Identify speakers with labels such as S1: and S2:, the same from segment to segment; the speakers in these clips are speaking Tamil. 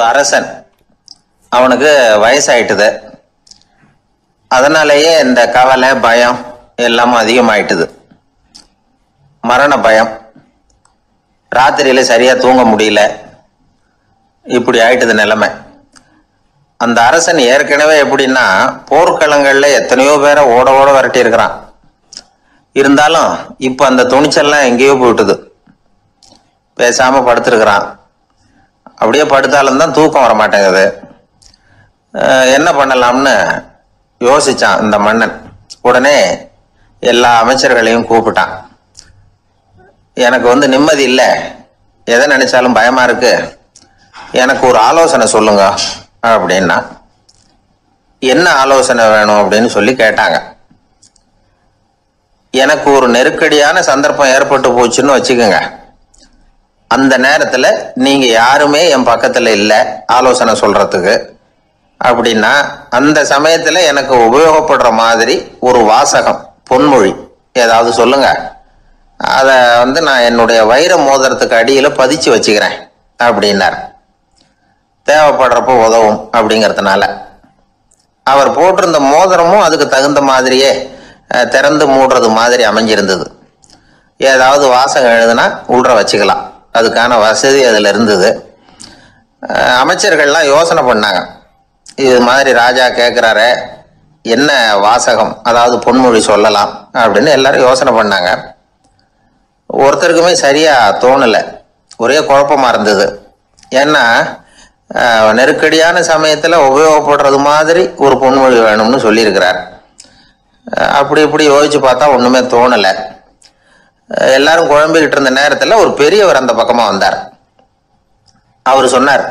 S1: அரசன், அவனுக்கு வயசாயிட்டுது. அதனாலேயே இந்த கவலை பயம் எல்லாமும் அதிகமாயிட்டுது. மரண பயம், ராத்திரியில சரியா தூங்க முடியல, இப்படி ஆயிட்டுது நிலைமை. அந்த அரசன் ஏற்கனவே எப்படின்னா போர்க்களங்கள்ல எத்தனையோ பேரை ஓட ஓட விரட்டி இருக்கிறான். இருந்தாலும் இப்ப அந்த துணிச்சல்லாம் எங்கேயோ போயிட்டுது. பேசாம படுத்திருக்கிறான். அப்படியே படுத்தாலும் தான் தூக்கம் வர மாட்டேங்குது. என்ன பண்ணலாம்னு யோசிச்சான் இந்த மன்னன். உடனே எல்லா அமைச்சர்களையும் கூப்பிட்டான். எனக்கு நிம்மதி இல்லை, எதை நினைச்சாலும் பயமா இருக்கு, எனக்கு ஒரு ஆலோசனை சொல்லுங்க அப்படின்னா. என்ன ஆலோசனை வேணும் அப்படின்னு சொல்லி கேட்டாங்க. எனக்கு ஒரு நெருக்கடியான சந்தர்ப்பம் ஏற்பட்டு போச்சுன்னு வச்சுக்கோங்க. அந்த நேரத்துல நீங்க யாருமே என் பக்கத்துல இல்ல ஆலோசனை சொல்றதுக்கு அப்படின்னா, அந்த சமயத்துல எனக்கு உபயோகப்படுற மாதிரி ஒரு வாசகம், பொன்மொழி ஏதாவது சொல்லுங்க. அத நான் என்னுடைய வைர மோதிரத்துக்கு அடியில பதிச்சு வச்சுக்கிறேன் அப்படின்னார். தேவைப்படுறப்ப உதவும் அப்படிங்கறதுனால. அவர் போட்டிருந்த மோதிரமும் அதுக்கு தகுந்த மாதிரியே திறந்து மூடுறது மாதிரி அமைஞ்சிருந்தது. ஏதாவது வாசகம் எழுதுனா உள்ற வச்சுக்கலாம், அதுக்கான வசதி அதுல இருந்தது. அமைச்சர்கள்லாம் யோசனை பண்ணாங்க. இது மாதிரி ராஜா கேட்கிறார, என்ன வாசகம், அதாவது பொன்மொழி சொல்லலாம் அப்படின்னு எல்லாரும் யோசனை பண்ணாங்க. ஒருத்தருக்குமே சரியா தோணல, ஒரே குழப்பமா இருந்தது. ஏன்னா நெருக்கடியான சமயத்துல உபயோகப்படுறது மாதிரி ஒரு பொன்மொழி வேணும்னு சொல்லியிருக்கிறார். அப்படி இப்படி யோசிச்சு பார்த்தா ஒண்ணுமே தோணல. எல்லாரும் குழம்பிக்கிட்டு இருந்த நேரத்துல ஒரு பெரியவர் அந்த பக்கமா வந்தார். அவர் சொன்னார்,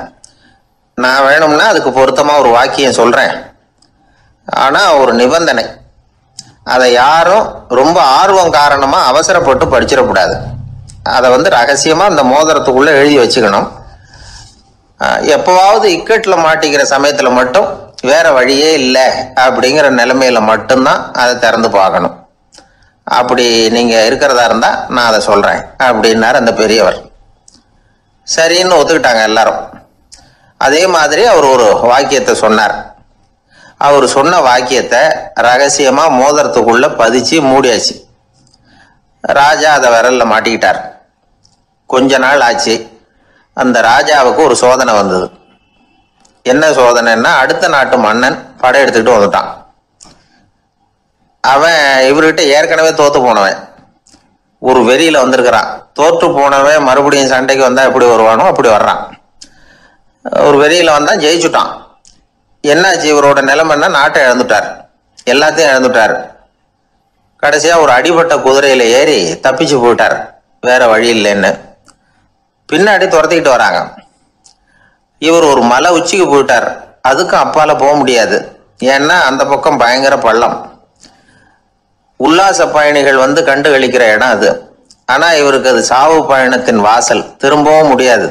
S1: நான் வேணும்னா அதுக்கு பொருத்தமா ஒரு வாக்கியம் சொல்றேன், ஆனா ஒரு நிபந்தனை. அதை யாரும் ரொம்ப ஆர்வம் காரணமா அவசரப்பட்டு படிச்சிடக்கூடாது. அதை ரகசியமா அந்த மோதிரத்துக்குள்ள எழுதி வச்சுக்கணும். எப்பவாவது இக்கட்ல மாட்டிக்கிற சமயத்துல மட்டும், வேற வழியே இல்லை அப்படிங்கிற நிலைமையில மட்டும்தான் அதை திறந்து பார்க்கணும். அப்படி நீங்க இருக்கிறதா இருந்தா நான் அதை சொல்றேன் அப்படின்னாரு அந்த பெரியவர். சரின்னு ஒத்துக்கிட்டாங்க எல்லாரும். அதே மாதிரி அவர் ஒரு வாக்கியத்தை சொன்னார். அவர் சொன்ன வாக்கியத்தை ரகசியமா மோதிரத்துக்குள்ள பதிச்சு மூடியாச்சு. ராஜா அதை விரல்ல மாட்டிக்கிட்டார். கொஞ்ச நாள் ஆச்சு. அந்த ராஜாவுக்கு ஒரு சோதனை வந்தது. என்ன சோதனைன்னா, அடுத்த நாட்டு மன்னன் படையெடுத்துக்கிட்டு வந்துட்டான். அவன் இவர்கிட்ட ஏற்கனவே தோத்து போனவன், ஒரு வெறியில வந்திருக்கிறான். தோற்று போனவன் மறுபடியும் சண்டைக்கு வந்தா எப்படி வருவானோ அப்படி வர்றான். ஒரு வெறியில வந்தா ஜெயிச்சுட்டான். என்னாச்சு இவரோட நிலைமைன்னா, நாட்டை இழந்துட்டார், எல்லாத்தையும் இழந்துட்டார். கடைசியா ஒரு அடிபட்ட குதிரையில ஏறி தப்பிச்சு போயிட்டார், வேற வழி இல்லைன்னு. பின்னாடி துரத்திக்கிட்டு வராங்க. இவர் ஒரு மலை உச்சிக்கு போயிட்டார். அதுக்கும் அப்பால போக முடியாது, ஏன்னா அந்த பக்கம் பயங்கர பள்ளம். உல்லாச பயணிகள் கண்டு கழிக்கிற இடம் அது. ஆனா இவருக்கு அது சாவு பயணத்தின் வாசல், திரும்பவும் முடியாது.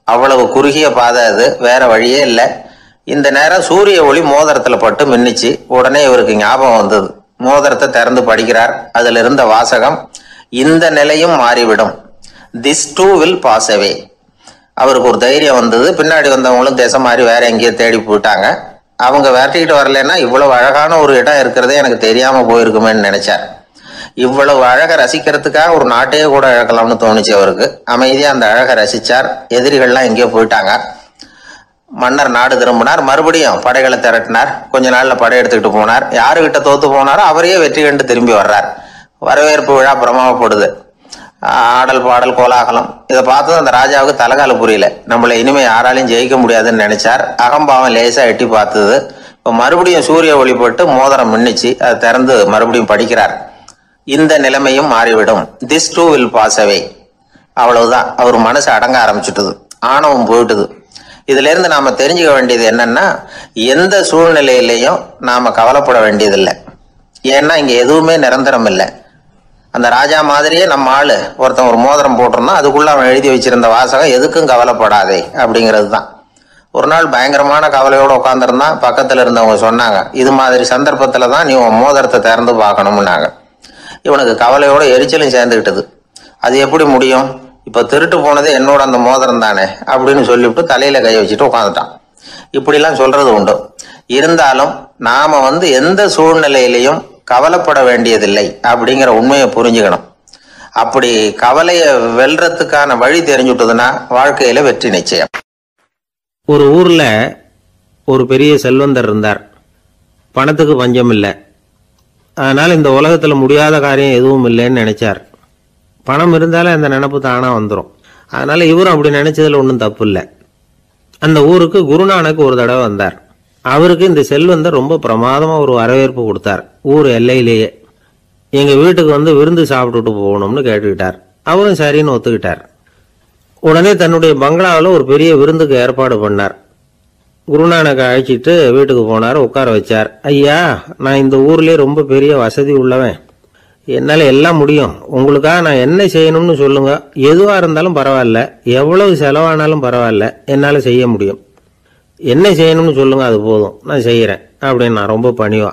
S1: அவ்வளவு குறுகிய பாதை அது, வேற வழியே இல்லை. இந்த நேரம் சூரிய ஒளி மோதிரத்துல பட்டு மின்னிச்சு. உடனே இவருக்கு ஞாபகம் வந்தது. மோதிரத்தை திறந்து படிக்கிறார். அதுல இருந்த வாசகம், இந்த நிலையும் மாறிவிடும், this too will pass away. அவருக்கு ஒரு தைரியம் வந்தது. பின்னாடி வந்தவங்களும் திசை மாறி வேற எங்கேயோ தேடி போயிட்டாங்க. அவங்க விரட்டிக்கிட்டு வரலன்னா இவ்வளவு அழகான ஒரு இடம் இருக்கிறதே எனக்கு தெரியாம போயிருக்குமேன்னு நினைச்சார். இவ்வளவு அழகை ரசிக்கிறதுக்காக ஒரு நாட்டையே கூட இழக்கலாம்னு தோணுச்சு அவருக்கு. அமைதியா அந்த அழகை ரசிச்சார். எதிரிகள்லாம் எங்கேயோ போயிட்டாங்க. மன்னர் நாடு திரும்பினார். மறுபடியும் படைகளை திரட்டினார். கொஞ்ச நாள்ல படை எடுத்துக்கிட்டு போனார். யாருகிட்ட தோத்து போனாரோ அவரையே வெற்றி கண்டு திரும்பி வர்றார். வரவேற்பு விழா பிரமாவப்படுது. ஆடல் பாடல் கோலாகலம். இதை பார்த்தது அந்த ராஜாவுக்கு தலைகால புரியல. நம்மளை இனிமே யாராலையும் ஜெயிக்க முடியாதுன்னு நினைச்சார். அகம்பாவம் லேசா எட்டி பார்த்தது. இப்ப மறுபடியும் சூரிய ஒளிப்பட்டு மோதிரம் மின்னிச்சு. அதை திறந்து மறுபடியும் படிக்கிறார். இந்த நிலைமையும் மாறிவிடும், this too will pass away. அவ்வளவுதான். அவர் மனசு அடங்க ஆரம்பிச்சுட்டுது, ஆணவம் போயிட்டுது. இதுல இருந்து நாம தெரிஞ்சுக்க வேண்டியது என்னன்னா, எந்த சூழ்நிலையிலையும் நாம கவலைப்பட வேண்டியதில்லை. ஏன்னா இங்க எதுவுமே நிரந்தரம் இல்லை. அந்த ராஜா மாதிரியே நம்ம ஆளு ஒருத்தன் ஒரு மோதிரம் போட்டிருந்தா அதுக்குள்ள அவன் எழுதி வச்சிருந்த வாசகம், எதுக்கும் கவலைப்படாதே அப்படிங்கிறது தான். ஒரு நாள் பயங்கரமான கவலையோட உட்காந்துருந்தான். பக்கத்துல இருந்தவங்க சொன்னாங்க, இது மாதிரி சந்தர்ப்பத்துலதான் நீ உன் மோதிரத்தை திறந்து பார்க்கணும்னாங்க. இவனுக்கு கவலையோட எரிச்சலும் சேர்ந்துக்கிட்டது. அது எப்படி முடியும், இப்ப திருட்டு போனது என்னோட அந்த மோதிரம் தானே அப்படின்னு சொல்லிவிட்டு தலையில கை வச்சுட்டு உட்காந்துட்டான். இப்படிலாம் சொல்றது உண்டு. இருந்தாலும் நாம எந்த சூழ்நிலையிலையும் கவலைப்பட வேண்டியதில்லை அப்படிங்கிற உண்மையை புரிஞ்சுக்கணும். அப்படி கவலைய வெல்றதுக்கான வழி தெரிஞ்சுட்டதுன்னா வாழ்க்கையில வெற்றி நிச்சயம்.
S2: ஒரு ஊர்ல ஒரு பெரிய செல்வந்தர் இருந்தார். பணத்துக்கு பஞ்சம் இல்லை. அதனால இந்த உலகத்துல முடியாத காரியம் எதுவும் இல்லைன்னு நினைச்சார். பணம் இருந்தாலும் அந்த நினைப்பு தானா வந்துடும். அதனால இவரும் அப்படி நினைச்சதுல ஒன்றும் தப்பு இல்லை. அந்த ஊருக்கு குருநானக் ஒரு தடவை வந்தார். அவருக்கு இந்த செல்வந்தர் ரொம்ப பிரமாதமா ஒரு வரவேற்பு கொடுத்தார். ஊர் எல்லையிலேயே எங்க வீட்டுக்கு விருந்து சாப்பிட்டுட்டு போகணும்னு கேட்டுக்கிட்டார். அவரும் சரின்னு ஒத்துக்கிட்டார். உடனே தன்னுடைய பங்களாவில் ஒரு பெரிய விருந்துக்கு ஏற்பாடு பண்ணார். குருநானக்கை அழைச்சிட்டு வீட்டுக்கு போனார். உட்கார வச்சார். ஐயா, நான் இந்த ஊர்லயே ரொம்ப பெரிய வசதி உள்ளவன். என்னால் எல்லாம் முடியும். உங்களுக்காக நான் என்ன செய்யணும்னு சொல்லுங்க. எதுவாக இருந்தாலும் பரவாயில்ல, எவ்வளவு செலவானாலும் பரவாயில்ல, என்னால் செய்ய முடியும். என்ன செய்யணும்னு சொல்லுங்க, அது போதும், நான் செய்கிறேன் அப்படின்னு நான் ரொம்ப பணிவா.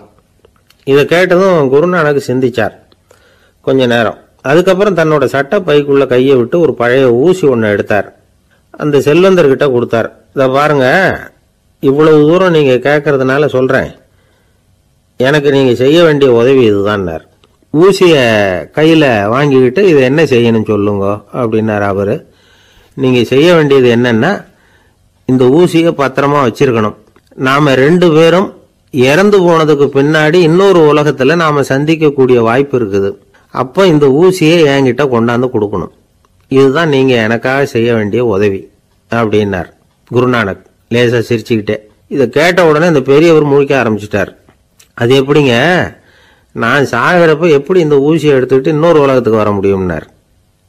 S2: இதை கேட்டதும் குருநானக் சிந்திச்சார் கொஞ்ச நேரம். அதுக்கப்புறம் தன்னோட சட்டை பைக்குள்ள கையை விட்டு ஒரு பழைய ஊசி ஒன்று எடுத்தார். அந்த செல்வந்தர்கிட்ட கொடுத்தார். இதை பாருங்க, இவ்வளவு தூரம் நீங்க கேட்கறதுனால சொல்றேன். எனக்கு நீங்க செய்ய வேண்டிய உதவி இதுதான்னார். ஊசிய கையில வாங்கிக்கிட்டு இதை என்ன செய்யணும் சொல்லுங்க அப்படின்னார் அவரு. நீங்க செய்ய வேண்டியது என்னன்னா, இந்த ஊசியை பத்திரமா வச்சிருக்கணும். நாம 2 பேரும் இறந்து போனதுக்கு பின்னாடி இன்னொரு உலகத்துல நாம சந்திக்கக்கூடிய வாய்ப்பு இருக்குது. அப்ப இந்த ஊசியை என்கிட்ட கொண்டாந்து கொடுக்கணும். இதுதான் நீங்க எனக்காக செய்ய வேண்டிய உதவி அப்படின்னார் குருநானக் லேசா சிரிச்சுக்கிட்டே. இதை கேட்ட உடனே இந்த பெரியவர் முழிக்க ஆரம்பிச்சிட்டார். அது எப்படிங்க, நான் சாகிறப்ப எப்படி இந்த ஊசியை எடுத்துக்கிட்டு இன்னொரு உலகத்துக்கு வர முடியும்னார்.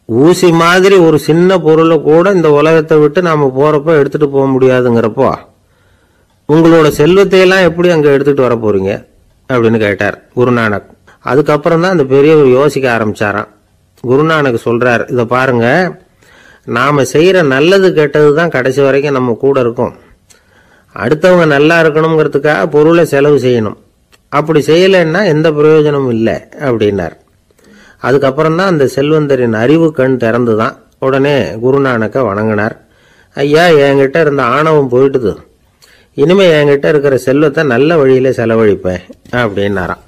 S2: ஊசி மாதிரி ஒரு சின்ன பொருளை கூட இந்த உலகத்தை விட்டு நாம போறப்ப எடுத்துட்டு போக முடியாதுங்கிறப்போ உங்களோட செல்வத்தையெல்லாம் எப்படி அங்க எடுத்துட்டு வர போறீங்க அப்படின்னு கேட்டார் குருநானக். அதுக்கப்புறம் தான் அந்த பெரியவர் யோசிக்க ஆரம்பிச்சாராம். குருநானக் சொல்றார், இதை பாருங்க, நாம செய்யற நல்லது கெட்டது தான் கடைசி வரைக்கும் நம்ம கூட இருக்கும். அடுத்தவங்க நல்லா இருக்கணுங்கிறதுக்காக பொருளை செலவு செய்யணும். அப்படி செய்யலைன்னா எந்த பிரயோஜனமும் இல்லை அப்படின்னார். அதுக்கப்புறம் தான் அந்த செல்வந்தரின் அறிவு கண் திறந்துதான். உடனே குருநானக்கை வணங்கினார். ஐயா, என்கிட்ட இருந்த ஆணவம் போயிட்டுது. இனிமே என்கிட்ட இருக்கிற செல்வத்தை நல்ல வழியில செலவழிப்பேன் அப்படின்னாராம்.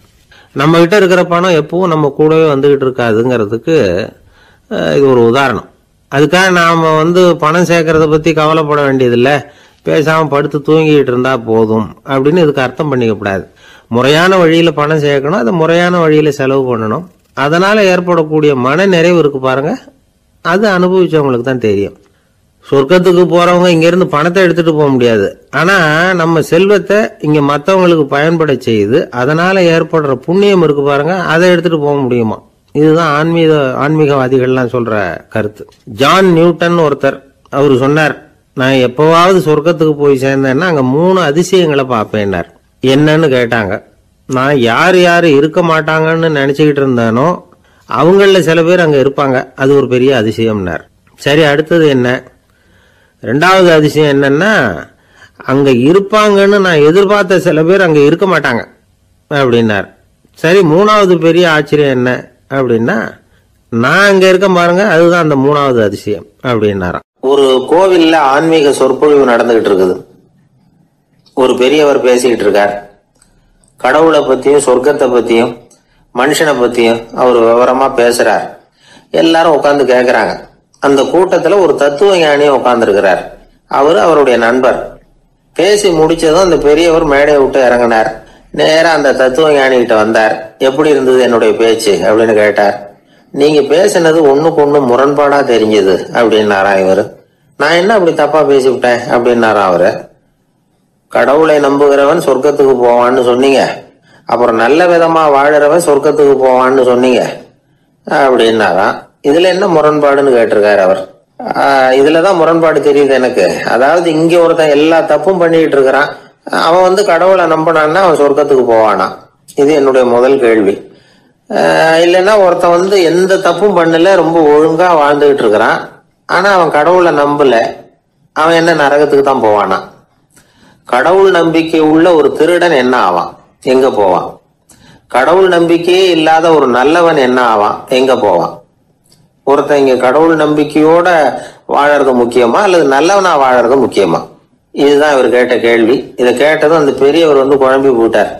S2: நம்ம கிட்ட இருக்கிற பணம் எப்பவும் நம்ம கூடவே வந்துகிட்டு இருக்காதுங்கிறதுக்கு இது ஒரு உதாரணம். அதுக்காக நாம பணம் சேர்க்கறத பத்தி கவலைப்பட வேண்டியதில்லை, பேசாம படுத்து தூங்கிட்டு இருந்தா போதும் அப்படின்னு இதுக்கு அர்த்தம் பண்ணிக்கப்படாது. முறையான வழியில பணம் சேர்க்கணும், அதை முறையான வழியில செலவு பண்ணணும். அதனால ஏற்படக்கூடிய மன நிறைவு இருக்கு பாருங்க, அது அனுபவிச்சவங்களுக்கு தான் தெரியும். சொர்க்கத்துக்கு போறவங்க இங்க இருந்து பணத்தை எடுத்துட்டு போக முடியாது. ஆனா நம்ம செல்வத்தை இங்க மற்றவங்களுக்கு பயன்பட செய்து அதனால ஏற்படுற புண்ணியம் இருக்கு பாருங்க, அதை எடுத்துட்டு போக முடியுமா. இதுதான் ஆன்மீகவாதிகள்லாம் சொல்ற கருத்து. ஜான் நியூட்டன் ஒருத்தர், அவரு சொன்னார், நான் எப்பவாவது சொர்க்கத்துக்கு போய் சேர்ந்தேன்னா அங்க 3 அதிசயங்களை பார்ப்பேன்னார். என்னன்னு கேட்டாங்க. நான் யார் யாரு இருக்க மாட்டாங்கன்னு நினைச்சுக்கிட்டு இருந்தானோ அவங்கள சில பேர் அங்க இருப்பாங்க, அது ஒரு பெரிய அதிசயம்னார். சரி, அடுத்தது என்ன? 2வது அதிசயம் என்னன்னா, அங்க இருப்பாங்கன்னு நான் எதிர்பார்த்த சில பேர் அங்க இருக்க மாட்டாங்க அப்படின்னார். சரி, 3வது பெரிய ஆச்சரியம் என்ன அப்படின்னா, நான் அங்க இருக்க பாருங்க, அதுதான் அந்த 3வது அதிசயம் அப்படின்னாராம்.
S1: ஒரு கோவில்ல ஆன்மீக சொற்பொழிவு நடந்துகிட்டு இருக்குது. ஒரு பெரியவர் பேசிக்கிட்டு இருக்கார். கடவுளை பத்தியும் சொர்க்கத்தை பத்தியும் மனுஷனை பத்தியும் அவர் விவரமா பேசுறார். எல்லாரும் உட்கார்ந்து கேட்கிறாங்க. அந்த கூட்டத்துல ஒரு தத்துவ ஞானியும் உட்கார்ந்து இருக்கிறார். அவருடைய நண்பர். பேசி முடிச்சதும் அந்த பெரியவர் மேடையை விட்டு இறங்கினார். நேரா அந்த தத்துவ ஞானி கிட்ட வந்தார். எப்படி இருந்தது என்னுடைய பேச்சு அப்படின்னு கேட்டார். நீங்க பேசினது ஒண்ணுக்கு ஒண்ணு முரண்பாடா தெரிஞ்சது அப்படின்னாரா இவரு. நான் என்ன அப்படி தப்பா பேசிவிட்டேன் அப்படின்னாரா அவரு. கடவுளை நம்புகிறவன் சொர்க்கத்துக்கு போவான்னு சொன்னீங்க, அப்புறம் நல்ல விதமா வாழறவன் சொர்க்கத்துக்கு போவான்னு சொன்னீங்க அப்படின்னாராம். இதுல என்ன முரண்பாடுன்னு கேட்டிருக்காரு அவர். இதுலதான் முரண்பாடு தெரியுது எனக்கு. அதாவது இங்க ஒருத்தன் எல்லா தப்பும் பண்ணிட்டு இருக்கிறான், அவன் கடவுளை நம்பினான்னா அவன் சொர்க்கத்துக்கு போவானா? இது என்னுடைய முதல் கேள்வி. இல்லைன்னா ஒருத்தன் எந்த தப்பும் பண்ணல, ரொம்ப ஒழுங்கா வாழ்ந்துகிட்டு இருக்கிறான், ஆனா அவன் கடவுளை நம்பல, அவன் என்ன நரகத்துக்கு தான் போவானா? கடவுள் நம்பிக்கை உள்ள ஒரு திருடன் என்ன ஆவான், எங்க போவான்? கடவுள் நம்பிக்கையே இல்லாத ஒரு நல்லவன் என்ன ஆவான், எங்க போவான்? ஒருத்தன் இங்க கடவுள் நம்பிக்கையோட வாழறது முக்கியமா அல்லது நல்லவனா வாழறது முக்கியமா? இதுதான் இவர் கேட்ட கேள்வி. இதை கேட்டதும் அந்த பெரியவர் குழம்பி போட்டார்.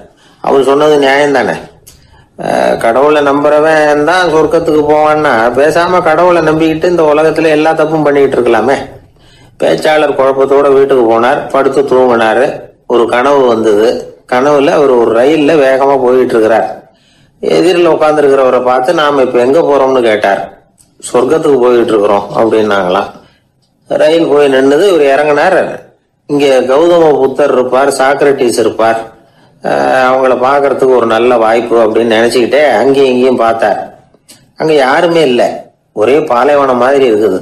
S1: அவர் சொன்னது நியாயம் தானே. கடவுளை நம்புறவன் தான் சொர்க்கத்துக்கு போவான்னா பேசாம கடவுளை நம்பிக்கிட்டு இந்த உலகத்துல எல்லா தப்பும் பண்ணிக்கிட்டு இருக்கலாமே. பேச்சாளர் குழப்பத்தோட வீட்டுக்கு போனார். படுத்து தூங்கினாரு. ஒரு கனவு வந்தது. கனவுல அவர் ஒரு ரயில்ல வேகமா போயிட்டு இருக்கிறார். எதிரில் உட்கார்ந்து இருக்கிறவரை பார்த்து நாம இப்ப எங்க போறோம்னு கேட்டார். சொர்க்கத்துக்கு போயிட்டு இருக்கிறோம் அப்படின்னாங்களாம். ரயில் போய் நின்னுது. இவர் இறங்கினார். இங்க கௌதம புத்தர் இருப்பார், சாக்ரட்டிஸ் இருப்பார், அவங்கள பாக்குறதுக்கு ஒரு நல்ல வாய்ப்பு அப்படின்னு நினைச்சுக்கிட்டே அங்கேயும் இங்கேயும் பார்த்தார். அங்க யாருமே இல்லை. ஒரே பாலைவனம் மாதிரி இருக்குது.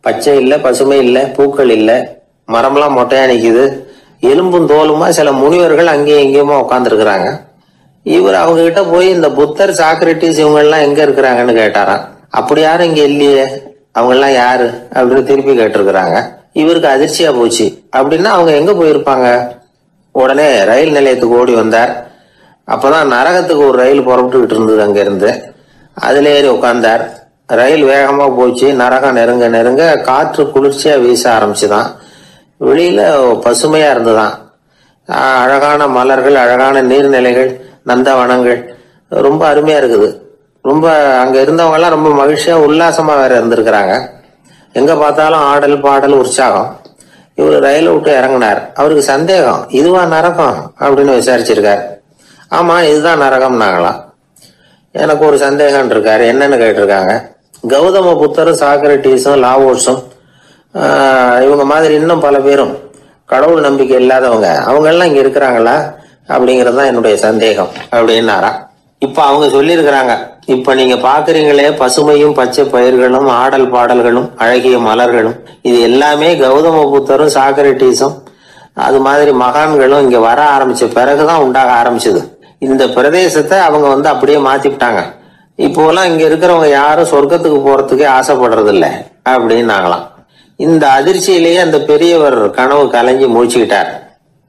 S1: பச்சை இல்லை, பசுமை இல்லை, பூக்கள் இல்லை, மரம்லாம் மொட்டையா நிக்குது. எலும்பும் தோலுமா சில முனிவர்கள் அங்கேயும் இங்கேயுமா உட்காந்துருக்குறாங்க. இவர் அவங்க கிட்ட போய் இந்த புத்தர், சாக்ரட்டிஸ் இவங்க எல்லாம் எங்க இருக்கிறாங்கன்னு கேட்டாராம். அப்படி யாரும் இங்க இல்லையே, அவங்க எல்லாம் யாரு அப்படின்னு திருப்பி கேட்டிருக்கிறாங்க. இவருக்கு அதிர்ச்சியா போச்சு. அப்படின்னா அவங்க எங்க போயிருப்பாங்க? உடனே ரயில் நிலையத்துக்கு ஓடி வந்தார். அப்பதான் நரகத்துக்கு ஒரு ரயில் புறப்பட்டுக்கிட்டு இருந்தது. அங்க இருந்து அதுல ஏறி உட்கார்ந்தார். ரயில் வேகமா போச்சு. நரகம் நெருங்க நெருங்க காற்று குளிர்ச்சியா வீச ஆரம்பிச்சுதான். வெளியில பசுமையா இருந்துதான். அழகான மலர்கள், அழகான நீர்நிலைகள், நந்தவனங்கள், ரொம்ப அருமையா இருக்குது. ரொம்ப அங்க இருந்தவங்க எல்லாம் ரொம்ப மகிழ்ச்சியா உல்லாசமா வேற இருந்திருக்கிறாங்க. எங்க பார்த்தாலும் ஆடல் பாடல் உற்சாகம். இவர் ரயில விட்டு இறங்கினார். அவருக்கு சந்தேகம், இதுவா நரகம் அப்படின்னு விசாரிச்சிருக்காரு. ஆமா, இதுதான் நரகம்னாங்களாம். எனக்கு ஒரு சந்தேகம் இருக்காரு. என்னன்னு கேட்டிருக்காங்க. கௌதம புத்தரும், சாக்ரட்டிஸும், லாவோஸும் இவங்க மாதிரி இன்னும் பல பேரும் கடவுள் நம்பிக்கை இல்லாதவங்க, அவங்க எல்லாம் இங்க இருக்கிறாங்களா அப்படிங்கறதுதான் என்னுடைய சந்தேகம் அப்படின்னாரா. இப்ப அவங்க சொல்லியிருக்கிறாங்க, இப்ப நீங்க பாக்குறீங்களே பசுமையும் பச்சை பயிர்களும் ஆடல் பாடல்களும் அழகிய மலர்களும், இது எல்லாமே கௌதம புத்தரும் சாக்ரட்டிஸும் அது மாதிரி மகான்களும் இங்க வர ஆரம்பிச்ச பிறகுதான் உண்டாக ஆரம்பிச்சது. இந்த பிரதேசத்தை அவங்க அப்படியே மாத்திவிட்டாங்க. இப்போலாம் இங்க இருக்கிறவங்க யாரும் சொர்க்கத்துக்கு போறதுக்கே ஆசைப்படுறது இல்லை அப்படின்னாங்களாம். இந்த அதிர்ச்சியிலேயே அந்த பெரியவர் கனவு கலைஞ்சி முடிச்சுக்கிட்டார்.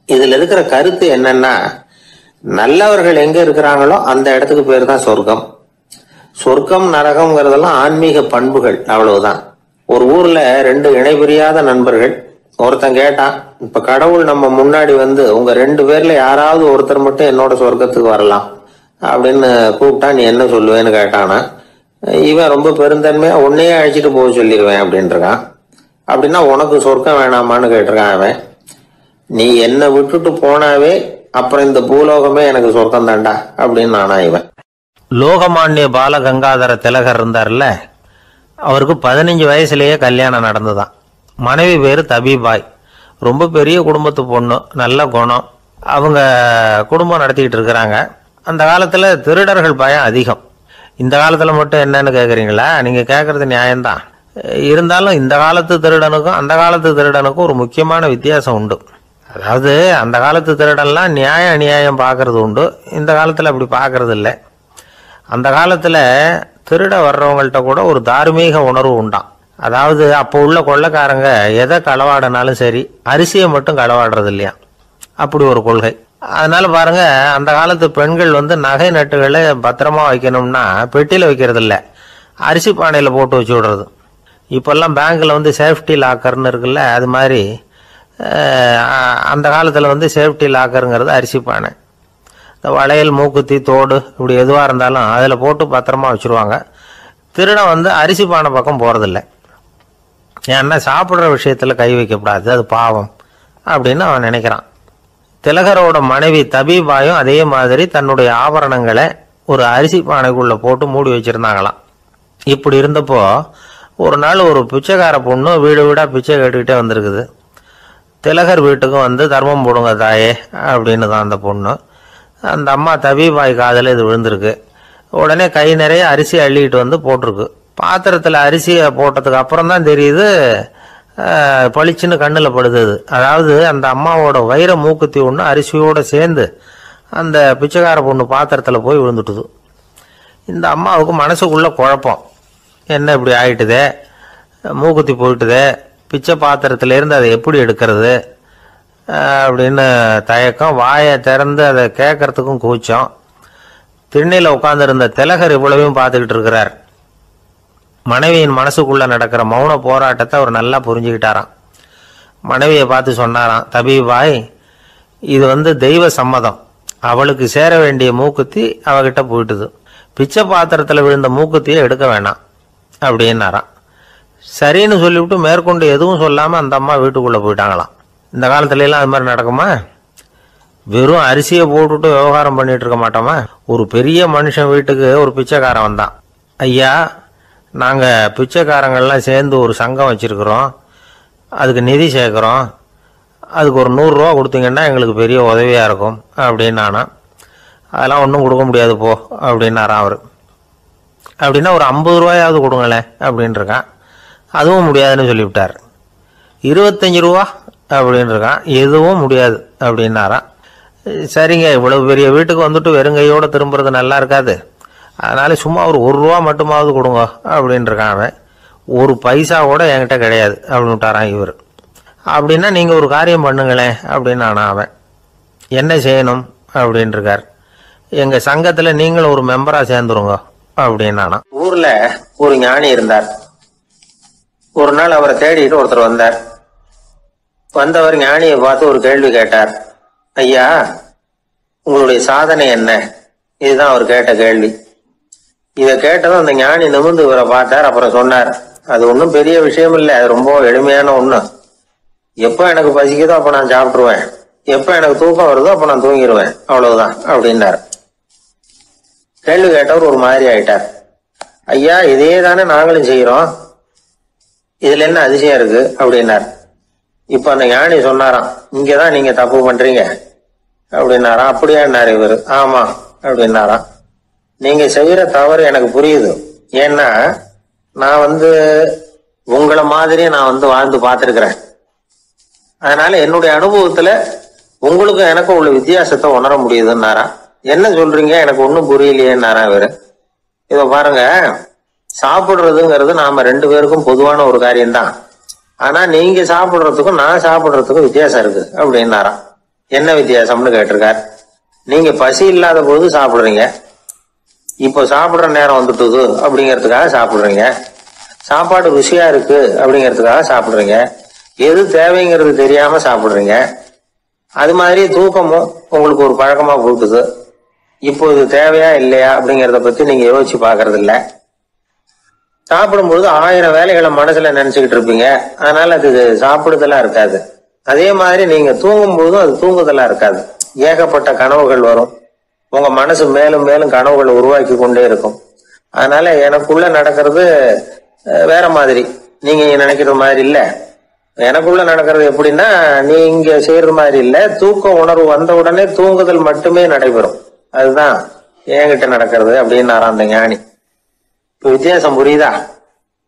S1: இதுல இருக்கிற கருத்து என்னன்னா, நல்லவர்கள் எங்க இருக்கிறாங்களோ அந்த இடத்துக்கு பேர் தான் சொர்க்கம். சொர்க்கம் நரகம்ங்கிறதெல்லாம் ஆன்மீக பண்புகள், அவ்வளவுதான். ஒரு ஊர்ல ரெண்டு இணைபிரியாத நண்பர்கள். ஒருத்தன் கேட்டான், இப்ப கடவுள் நம்ம முன்னாடி உங்க ரெண்டு பேர்ல யாராவது ஒருத்தர் மட்டும் என்னோட சொர்க்கத்துக்கு வரலாம் அப்படின்னு கூப்பிட்டா நீ என்ன சொல்லுவேன்னு கேட்டானா. இவன் ரொம்ப பெருந்தன்மையா உன்னையே அழைச்சிட்டு போக சொல்லிடுவேன் அப்படின்னு இருக்கான். அப்படின்னா உனக்கு சொர்க்கம் வேணாமான்னு கேட்டிருக்கான் அவன். நீ என்னை விட்டுட்டு போனாவே அப்புறம் இந்த பூலோகமே எனக்கு சொர்க்கம் தாண்டா அப்படின்னு நானா இவன்.
S2: லோகமானிய பால கங்காதர திலகர் இருந்தார்ல, அவருக்கு 15 வயசுலயே கல்யாணம் நடந்துதான். மனைவி பேரு தபிபாய். ரொம்ப பெரிய குடும்பத்து பொண்ணு, நல்ல குணம். அவங்க குடும்பம் நடத்திக்கிட்டு இருக்கிறாங்க. அந்த காலத்துல திருடர்கள் பயம் அதிகம். இந்த காலத்துல மட்டும் என்னன்னு கேக்குறீங்களா? நீங்க கேக்குறது நியாயம்தான். இருந்தாலும் இந்த காலத்து திருடனுக்கும் அந்த காலத்து திருடனுக்கும் ஒரு முக்கியமான வித்தியாசம் உண்டு. அதாவது அந்த காலத்து திருடன்லாம் நியாயம் அநியாயம் பார்க்கறது உண்டு. இந்த காலத்துல அப்படி பார்க்கறது இல்லை. அந்த காலத்துல திருட வர்றவங்கள்ட்ட கூட ஒரு தார்மீக உணர்வு உண்டாம். அதாவது அப்போ உள்ள கொள்ளைக்காரங்க எதை களவாடினாலும் சரி, அரிசியை மட்டும் களவாடுறது இல்லையா, அப்படி ஒரு கொள்கை. அதனால பாருங்க, அந்த காலத்து பெண்கள் நகை நட்டுகளை பத்திரமா வைக்கணும்னா பெட்டியில வைக்கிறது இல்லை, அரிசி பானையில போட்டு வச்சு விடுறது. இப்பெல்லாம் பேங்க்ல சேஃப்டி லாக்கர்னு இருக்குல்ல, அது மாதிரி அந்த காலத்துல சேஃப்டி லாக்கருங்கிறது அரிசி பானை. இந்த வளையல், மூக்குத்தி, தோடு இப்படி எதுவாக இருந்தாலும் அதில் போட்டு பத்திரமா வச்சுருவாங்க. திருடன் அரிசி பானை பக்கம் போகிறதில்ல. ஏன்னா சாப்பிட்ற விஷயத்தில் கை வைக்கக்கூடாது, அது பாவம் அப்படின்னு அவன் நினைக்கிறான். திலகரோட மனைவி தபிபாயும் அதே மாதிரி தன்னுடைய ஆபரணங்களை ஒரு அரிசி பானைக்குள்ளே போட்டு மூடி வச்சுருந்தாங்களாம். இப்படி இருந்தப்போ ஒரு நாள் ஒரு பிச்சைக்கார பொண்ணு வீடு வீடாக பிச்சை கேட்டுக்கிட்டே வந்திருக்குது. திலகர் வீட்டுக்கும் தர்மம் போடுங்க தாயே அப்படின்னு தான் அந்த பொண்ணு. அந்த அம்மா தபிபாய் காதில் இது விழுந்திருக்கு. உடனே கை நிறைய அரிசி அள்ளிக்கிட்டு போட்டிருக்கு. பாத்திரத்தில் அரிசியை போட்டதுக்கு அப்புறம் தான் தெரியுது, பளிச்சுன்னு கண்ணில் படுது. அதாவது அந்த அம்மாவோட வைர மூக்குத்தி ஒன்று அரிசியோடு சேர்ந்து அந்த பிச்சைக்கார பொண்ணு பாத்திரத்தில் போய் விழுந்துட்டுது. இந்த அம்மாவுக்கு மனசுக்குள்ள குழப்பம், என்ன இப்படி ஆயிட்டுதே, மூக்குத்தி போயிட்டுதே, பிச்சை பாத்திரத்திலேருந்து அதை எப்படி எடுக்கிறது அப்படின்னு தயக்கம். வாயை திறந்து அதை கேட்கறதுக்கும் கூச்சம். திண்ணையில் உட்காந்துருந்த திலகர் இவ்வளவையும் பார்த்துக்கிட்டு இருக்கிறார். மனைவியின் மனசுக்குள்ள நடக்கிற மௌன போராட்டத்தை அவர் நல்லா புரிஞ்சுக்கிட்டாராம். மனைவியை பார்த்து சொன்னாராம், தபீபாய், இது தெய்வ சம்மதம். அவளுக்கு சேர வேண்டிய மூக்குத்தி அவகிட்ட போயிட்டுது. பிச்சை பாத்திரத்தில் விழுந்த மூக்குத்தியை எடுக்க வேணாம் அப்படின்னாராம். சரின்னு சொல்லிவிட்டு மேற்கொண்டு எதுவும் சொல்லாமல் அந்த அம்மா வீட்டுக்குள்ளே போயிட்டாங்களாம். இந்த காலத்துல எல்லாம் அது மாதிரி நடக்குமா? வெறும் அரிசியை போட்டுட்டு விவகாரம் பண்ணிட்டு இருக்க மாட்டோமா? ஒரு பெரிய மனுஷன் வீட்டுக்கு ஒரு பிச்சைக்காரன் வந்தான். ஐயா, நாங்கள் பிச்சைக்காரங்கள்லாம் சேர்ந்து ஒரு சங்கம் வச்சிருக்கிறோம், அதுக்கு நிதி சேர்க்குறோம், அதுக்கு ஒரு 100 ரூபா கொடுத்தீங்கன்னா எங்களுக்கு பெரிய உதவியாக இருக்கும் அப்படின்னானா. அதெல்லாம் ஒன்றும் கொடுக்க முடியாது போ அப்படின்னாரான் அவர். அப்படின்னா ஒரு 50 ரூபாயாவது கொடுங்களேன் அப்படின்னு இருக்கான். அதுவும் முடியாதுன்னு சொல்லிவிட்டார். 25 ரூபா அப்படின்னு இருக்கான். எதுவும் முடியாது அப்படின்னாரான். சரிங்க, இவ்வளவு பெரிய வீட்டுக்கு வந்துட்டு வெறுங்கையோடு திரும்புறது நல்லா இருக்காது, அதனால சும்மா ஒரு 1 ரூபா மட்டுமாவது கொடுங்க அப்படின்னு இருக்கான் அவன். 1 பைசா கூட என்கிட்ட கிடையாது அப்படின்னு விட்டாரான் இவர். அப்படின்னா நீங்கள் ஒரு காரியம் பண்ணுங்களேன் அப்படின்னானா அவன். என்ன செய்யணும் அப்படின்னு இருக்கார். எங்கள் சங்கத்தில் நீங்களும் ஒரு மெம்பராக சேர்ந்துருங்க அப்படின்னானா.
S1: ஊர்ல ஒரு ஞானி இருந்தார். ஒரு நாள் அவரை தேடிட்டு ஒருத்தர் வந்தார். வந்தவர் ஞானியை பார்த்து ஒரு கேள்வி கேட்டார். ஐயா, உங்களுடைய சாதனை என்ன? இதுதான் அவர் கேட்ட கேள்வி. இதை கேட்டதும் அந்த ஞானி நிமிர்ந்து இவரை பார்த்தார். அப்புறம் சொன்னார், அது ஒன்றும் பெரிய விஷயம் இல்லை, அது ரொம்ப எளிமையான ஒண்ணு. எப்போ எனக்கு பசிக்குதோ அப்ப நான் சாப்பிட்டுருவேன், எப்போ எனக்கு தூக்கம் வருதோ அப்ப நான் தூங்கிடுவேன், அவ்வளவுதான் அப்படின்னார். கேள்வி கேட்டவர் ஒரு மாதிரி ஆயிட்டார். ஐயா, இதே தானே நாங்களும் செய்யறோம், இதுல என்ன அதிசயம் இருக்கு அப்படின்னார். இப்ப அந்த ஞானி சொன்னாராம், இங்கதான் நீங்க தப்பு பண்றீங்க அப்படின்னாராம். அப்படியான்னாரு இவரு. ஆமா அப்படின்னாராம். நீங்க செய்யற தவறு எனக்கு புரியுது. ஏன்னா நான் உங்களை மாதிரி நான் வாழ்ந்து பார்த்திருக்கிறேன். அதனால என்னுடைய அனுபவத்துல உங்களுக்கும் எனக்கும் உள்ள வித்தியாசத்தை உணர முடியுதுன்னாரா. என்ன சொல்றீங்க, எனக்கு ஒன்னும் புரியலையேன்னாரா இவரு. இத பாருங்க, சாப்பிடுறதுங்கிறது நாம 2 பேருக்கும் பொதுவான ஒரு காரியம்தான். ஆனா நீங்க சாப்பிடுறதுக்கும் நான் சாப்பிடுறதுக்கும் வித்தியாசம் இருக்கு அப்படின்னாராம். என்ன வித்தியாசம்னு கேட்டிருக்கார். நீங்க பசி இல்லாத பொழுது சாப்பிடுறீங்க, இப்போ சாப்பிடுற நேரம் வந்துட்டுது அப்படிங்கிறதுக்காக சாப்பிடுறீங்க. சாப்பாடு ருசியா இருக்கு அப்படிங்கிறதுக்காக சாப்பிடுறீங்க. எது தேவைங்கிறது தெரியாம சாப்பிடுறீங்க. அது மாதிரி தூக்கமும் உங்களுக்கு ஒரு பழக்கமா போட்டுது. இப்போ இது தேவையா இல்லையா அப்படிங்கிறத பத்தி நீங்க யோசிச்சு பாக்குறது இல்ல. சாப்பிடும்பொழுது 1000 வேலைகளை மனசுல நினைச்சுக்கிட்டு இருப்பீங்க, அதனால அது சாப்பிடுதலா இருக்காது. அதே மாதிரி நீங்க தூங்கும் பொழுதும் அது தூங்குதலா இருக்காது. ஏகப்பட்ட கனவுகள் வரும். உங்க மனசு மேலும் மேலும் கனவுகளை உருவாக்கி கொண்டே இருக்கும். அதனால எனக்குள்ள நடக்கிறது வேற மாதிரி, நீங்க நினைக்கிற மாதிரி இல்ல. எனக்குள்ள நடக்கிறது எப்படின்னா, நீங்க செய்யற மாதிரி இல்ல. தூக்க உணர்வு வந்த உடனே தூங்குதல் மட்டுமே நடைபெறும். அதுதான் என்கிட்ட நடக்கிறது அப்படின்னாரா அந்த ஞானி. இப்ப வித்தியாசம் புரியுதா?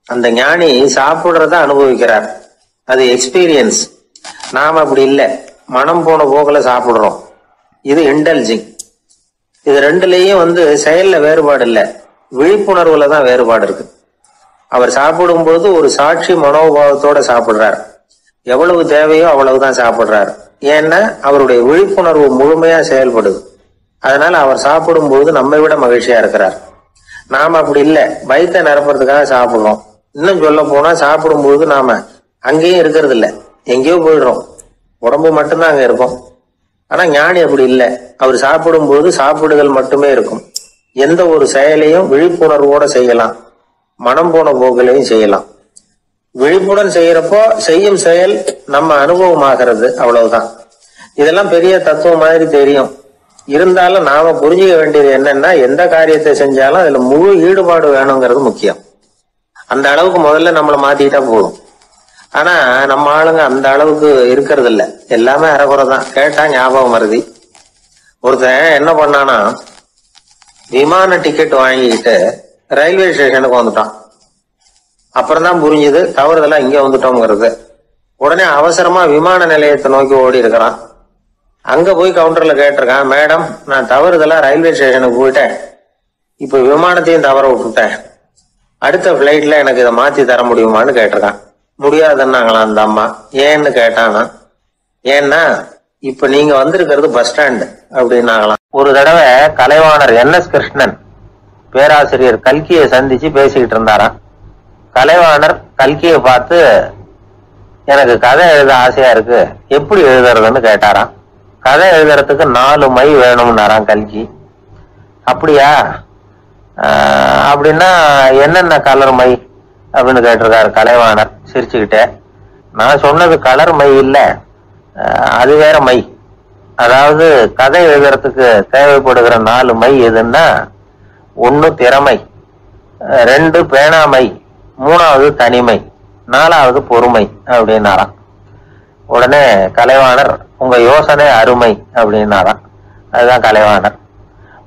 S1: அந்த ஞானி சாப்பிடுறத அனுபவிக்கிறார், அது எக்ஸ்பீரியன்ஸ். நாம அப்படி இல்லை, மனம் போன போக்குல சாப்பிடுறோம். இது இன்டெலிஜிங். இது 2லயும் செயல்ல வேறுபாடு இல்லை, விழிப்புணர்வுல தான் வேறுபாடு இருக்கு. அவர் சாப்பிடும்போது ஒரு சாட்சி மனோபாவத்தோட சாப்பிடுறார். எவ்வளவு தேவையோ அவ்வளவுதான் சாப்பிடுறார். ஏன்னா அவருடைய விழிப்புணர்வு முழுமையா செயல்படுது. அதனால அவர் சாப்பிடும்போது நம்மை விட மகிழ்ச்சியா இருக்கிறார். நாம அப்படி இல்லை, வயிற்றை நிரப்புறதுக்காக சாப்பிடுறோம். இன்னும் சொல்ல போனா சாப்பிடும்போது நாம அங்கேயும் இருக்கிறது இல்லை, எங்கேயோ போயிடுறோம். உடம்பு மட்டும்தான் அங்க இருக்கும். ஆனா ஞானி அப்படி இல்லை. அவர் சாப்பிடும்போது சாப்பிடுதல் மட்டுமே இருக்கும். எந்த ஒரு செயலையும் விழிப்புணர்வோட செய்யலாம், மனம் போன போக்கிலையும் செய்யலாம். விழிப்புடன் செய்யறப்போ செய்யும் செயல் நம்ம அனுபவமாகிறது, அவ்வளவுதான். இதெல்லாம் பெரிய தத்துவம் மாதிரி தெரியும். இருந்தாலும் நாம புரிஞ்சுக்க வேண்டியது என்னன்னா, எந்த காரியத்தை செஞ்சாலும் அதுல முழு ஈடுபாடு வேணுங்கிறது முக்கியம். அந்த அளவுக்கு முதல்ல நம்மளை மாத்திக்கிட்டா போதும். ஆனா நம்ம ஆளுங்க அந்த அளவுக்கு இருக்கிறது இல்ல, எல்லாமே அரைகுறைதான். கேட்டா ஞாபகம் வருது. ஒருத்தன் என்ன பண்ணானா, விமான டிக்கெட் வாங்கிக்கிட்டு ரயில்வே ஸ்டேஷனுக்கு வந்துட்டான். அப்புறம் தான் புரிஞ்சுது தவறுதெல்லாம் இங்க வந்துட்டோம்ங்கிறது. உடனே அவசரமா விமான நிலையத்தை நோக்கி ஓடி இருக்கிறான். அங்க போய் கவுண்டர்ல கேட்டிருக்கான், மேடம், நான் தவறுதலா ரயில்வே ஸ்டேஷனுக்கு போயிட்டேன், இப்ப விமானத்தையும் தவற விட்டுட்டேன், அடுத்த பிளைட்ல எனக்கு இதை மாத்தி தர முடியுமான்னு கேட்டிருக்கான். முடியாதுன்னாங்களாம் அந்த அம்மா. ஏன்னு கேட்டானா, ஏன்னா இப்ப நீங்க வந்திருக்கிறது பஸ் ஸ்டாண்டு அப்படின்னாங்களாம். ஒரு தடவை கலைவாணர் NS கிருஷ்ணன் பேராசிரியர் கல்கியை சந்திச்சு பேசிக்கிட்டு இருந்தாராம். கலைவாணர் கல்கியை பார்த்து, எனக்கு கதை எழுத ஆசையா இருக்கு, எப்படி எழுதுறதுன்னு கேட்டாராம். கதை எழுதுறதுக்கு 4 மை வேணும்னாராம் கல்கி. அப்படியா, அப்படின்னா என்னென்ன கலர் மை அப்படின்னு கேட்டிருக்காரு கலைவாணர் சிரிச்சுக்கிட்டே. நான் சொன்னது கலர் மை இல்ல, அது வேற மை. அதாவது கதை எழுதுறதுக்கு தேவைப்படுகிற 4 மை எதுன்னா, 1 திறமை, 2 பேணாமை, 3வது தனிமை, 4வது பொறுமை அப்படின்னாராம். உடனே கலைவாணர், உங்க யோசனை அருமை அப்படின்னாராம். அதுதான் கலைவாணர்.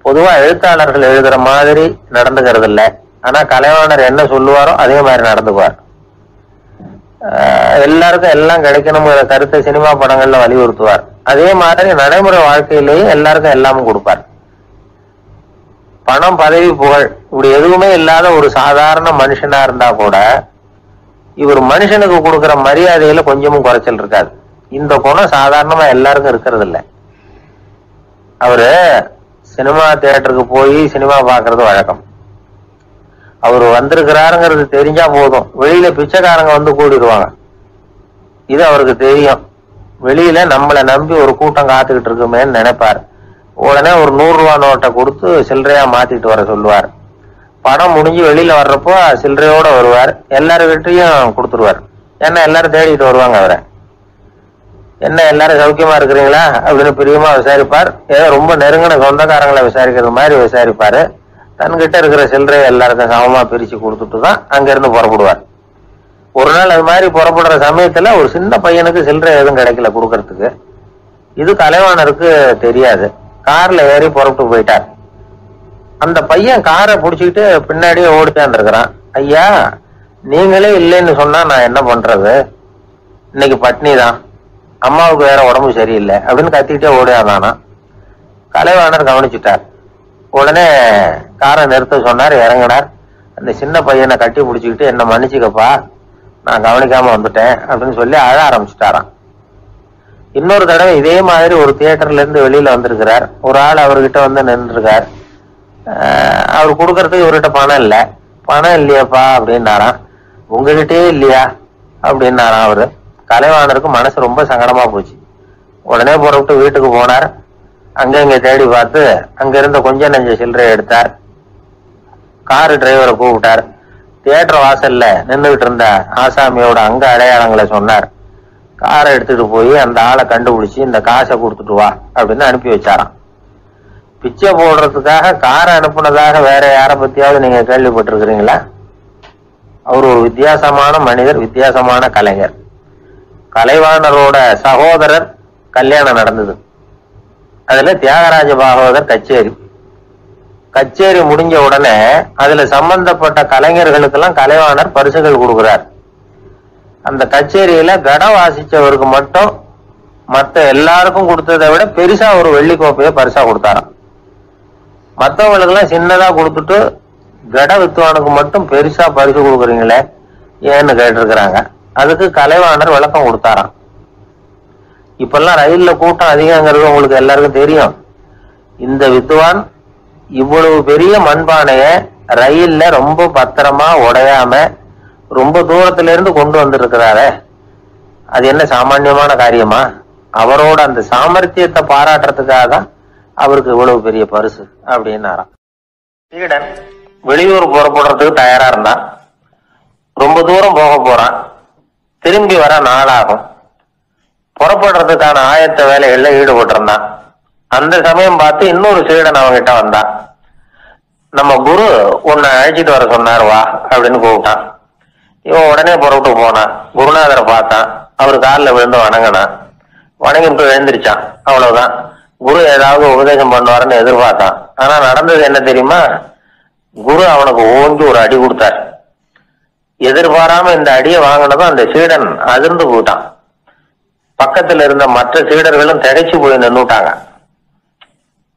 S1: பொதுவா எழுத்தாளர்கள் எழுதுற மாதிரி நடந்துக்கிறது இல்லை. ஆனா கலைவாணர் என்ன சொல்லுவாரோ அதே மாதிரி நடந்துக்குவார். எல்லாருக்கும் எல்லாம் கிடைக்கணுங்கிற கருத்தை சினிமா படங்கள்ல வலியுறுத்துவார். அதே மாதிரி நடைமுறை வாழ்க்கையிலேயே எல்லாருக்கும் எல்லாமும் கொடுப்பார். பணம், பதவி, புகழ் இப்படி எதுவுமே இல்லாத ஒரு சாதாரண மனுஷனா இருந்தா கூட இவர் மனுஷனுக்கு கொடுக்கிற மரியாதையில கொஞ்சமும் குறைச்சல் இருக்காது. இந்த குணம் சாதாரணமா எல்லாருக்கும் இருக்கிறது இல்லை. அவரு சினிமா தியேட்டருக்கு போய் சினிமா பாக்குறது வழக்கம். அவரு வந்திருக்கிறாருங்கிறது தெரிஞ்சா போதும், வெளியில பிச்சைக்காரங்க வந்து கூடிடுவாங்க. இது அவருக்கு தெரியும். வெளியில நம்மளை நம்பி ஒரு கூட்டம் காத்துக்கிட்டு இருக்குமேன்னு நினைப்பார். உடனே ஒரு 100 ரூபா நோட்டை கொடுத்து சில்லறையா மாத்திட்டு வர சொல்லுவார். படம் முடிஞ்சு வெளியில வர்றப்போ சில்லறையோட வருவார். எல்லாருக்கிட்டையும் கொடுத்துருவார். ஏன்னா எல்லாரும் தேடிட்டு வருவாங்க அவரை. என்ன எல்லாரும் சௌக்கியமா இருக்கிறீங்களா அப்படின்னு பிரியமா விசாரிப்பார். ஏதோ ரொம்ப நெருங்கின சொந்தக்காரங்களை விசாரிக்கிறது மாதிரி விசாரிப்பாரு. தன்கிட்ட இருக்கிற சில்லறை எல்லாருக்கும் சமமா பிரிச்சு கொடுத்துட்டு தான் அங்கிருந்து புறப்படுவார். ஒரு நாள் அது மாதிரி புறப்படுற சமயத்துல ஒரு சின்ன பையனுக்கு சில்லறை எதுவும் கிடைக்கல கொடுக்கறதுக்கு. இது கலைவாணருக்கு தெரியாது. கார்ல ஏறி புறப்பட்டு போயிட்டார். அந்த பையன் காரை பிடிச்சிக்கிட்டு பின்னாடியே ஓடிட்டான் இருக்கிறான். ஐயா, நீங்களே இல்லைன்னு சொன்னா நான் என்ன பண்றது, இன்னைக்கு பட்னி தான், அம்மாவுக்கு வேற உடம்பு சரியில்லை அப்படின்னு கத்திக்கிட்டே ஓடியாதானா. கலைவாணர் கவனிச்சுட்டார். உடனே காரை நிறுத்த சொன்னார். இறங்கினார். அந்த சின்ன பையனை கட்டி பிடிச்சிக்கிட்டு, என்ன மன்னிச்சுக்கப்பா, நான் கவனிக்காம வந்துட்டேன் அப்படின்னு சொல்லி அழ ஆரம்பிச்சுட்டாராம். இன்னொரு தடவை இதே மாதிரி ஒரு தியேட்டர்ல இருந்து வெளியில வந்திருக்கிறார். ஒரு ஆள் அவர்கிட்ட வந்து நின்றுருக்கார். அவர் கொடுக்கறதுக்கு இவர்கிட்ட பணம் இல்லை. பணம் இல்லையாப்பா அப்படின்னாராம். உங்ககிட்டயே இல்லையா அப்படின்னாராம் அவரு. கலைவாணருக்கு மனசு ரொம்ப சங்கடமா போச்சு. உடனே புறப்பட்டு வீட்டுக்கு போனார். அங்க இங்க தேடி பார்த்து அங்க இருந்த கொஞ்சம் நெஞ்ச சில்லறையை எடுத்தார். காரு டிரைவரை கூப்பிட்டார். தியேட்டர் வாசல்ல நின்றுகிட்டு இருந்த ஆசாமியோட அங்க அடையாளங்களை சொன்னார். காரை எடுத்துட்டு போய் அந்த ஆளை கண்டுபிடிச்சு இந்த காசை கொடுத்துட்டு வா அப்படின்னு அனுப்பி வச்சாராம். பிச்சை போடுறதுக்காக காரை அனுப்புனதாக வேற யாரை பத்தியாவது நீங்க கேள்விப்பட்டிருக்கிறீங்களா? அவர் ஒரு வித்தியாசமான மனிதர், வித்தியாசமான கலைஞர். கலைவாணரோட சகோதரர் கல்யாணம் நடந்தது. அதுல தியாகராஜ பாகவதர் கச்சேரி முடிஞ்ச உடனே அதுல சம்பந்தப்பட்ட கலைஞர்களுக்கு எல்லாம் கலைவாணர் பரிசுகள் கொடுக்கிறார். அந்த கச்சேரியில கடம் வாசிச்சவருக்கு மட்டும் மத்த எல்லாருக்கும் கொடுத்ததை விட பெருசா ஒரு வெள்ளி கோப்பைய பரிசா கொடுத்தாராம். மற்றவங்களுக்கு எல்லாம் சின்னதா கொடுத்துட்டு கட வித்துவானுக்கு மட்டும் பெருசா பரிசு கொடுக்குறீங்களே ஏன்னு கேட்டிருக்கிறாங்க. அதுக்கு கலைவாணர் விளக்கம் கொடுத்தாராம். இப்பெல்லாம் ரயில்ல கூட்டம் அதிகங்கிறது உங்களுக்கு எல்லாருக்கும் தெரியும். இந்த வித்துவான் இவ்வளவு பெரிய மண்பானைய ரயில்ல ரொம்ப பத்திரமா உடையாம ரொம்ப தூரத்துல இருந்து கொண்டு வந்திருக்கிறாரே, அது என்ன சாமான்யமான காரியமா? அவரோட அந்த சாமர்த்தியத்தை பாராட்டுறதுக்காக தான் அவருக்கு இவ்வளவு பெரிய பரிசு அப்படின்னாராம். சீடன் வெளியூர் புறப்படுறதுக்கு தயாரா இருந்தான். ரொம்ப தூரம் போக போறான். திரும்பி வர நாளாகும். புறப்படுறதுக்கான ஆயத்த வேலைகள்ல ஈடுபட்டிருந்தான். அந்த சமயம் பார்த்து இன்னொரு சீடன் அவங்கிட்ட வந்தான். நம்ம குரு உன்னை அழைச்சிட்டு வர சொன்னார், வா அப்படின்னு கூப்பிட்டான். இவன் உடனே புறப்பட்டு போனான். குருநாதரை பார்த்தான். அவரு காலில் விழுந்து வணங்கினான். வணங்கிட்டு எழுந்திரிச்சான். அவ்வளவுதான். குரு ஏதாவது உபதேசம் பண்ணுவாருன்னு எதிர்பார்த்தான். ஆனா நடந்தது என்ன தெரியுமா? குரு அவனுக்கு ஓங்கி ஒரு அடி கொடுத்தார். எதிர்பாராம இந்த அடியை வாங்கினதும் அந்த சீடன் அதிர்ந்து போயிட்டான். பக்கத்துல இருந்த மற்ற சீடர்களும் திகைச்சு போய் நின்னுட்டாங்க.